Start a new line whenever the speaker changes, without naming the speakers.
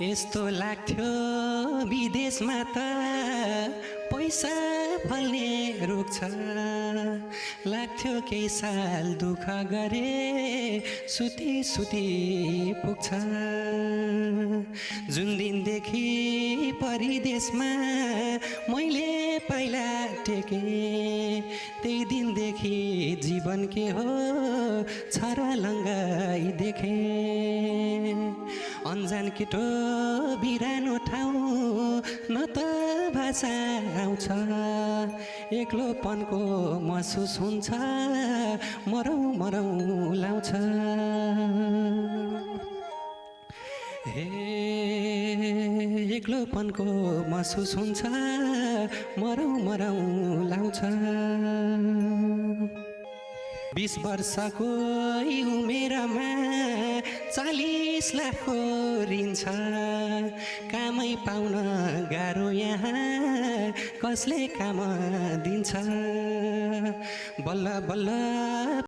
यस्तो लाग्थ्यो विदेशमा त पैसा फल्ने रुख छ, लाग्थ्यो केही साल दुःख गरे सुती सुती पुग्छ। जुन दिनदेखि परिदेशमा मैले पाइला टेके त्यही दिनदेखि जीवन के हो छरलङ्गाई देखे। अन्जान केटो बिरानो ठाउँ न त भाषा आउँछ, एक्लोपनको महसुस हुन्छ, मरौँ मरौँ लाउँछ। हे एक्लोपनको महसुस हुन्छ, मरौँ मरौँ लाउँछ। 20 वर्षको उमेरमा 40 लाखको ऋण छ, कामै पाउन गाह्रो यहाँ कसले काम दिन्छ। बल्ल बल्ल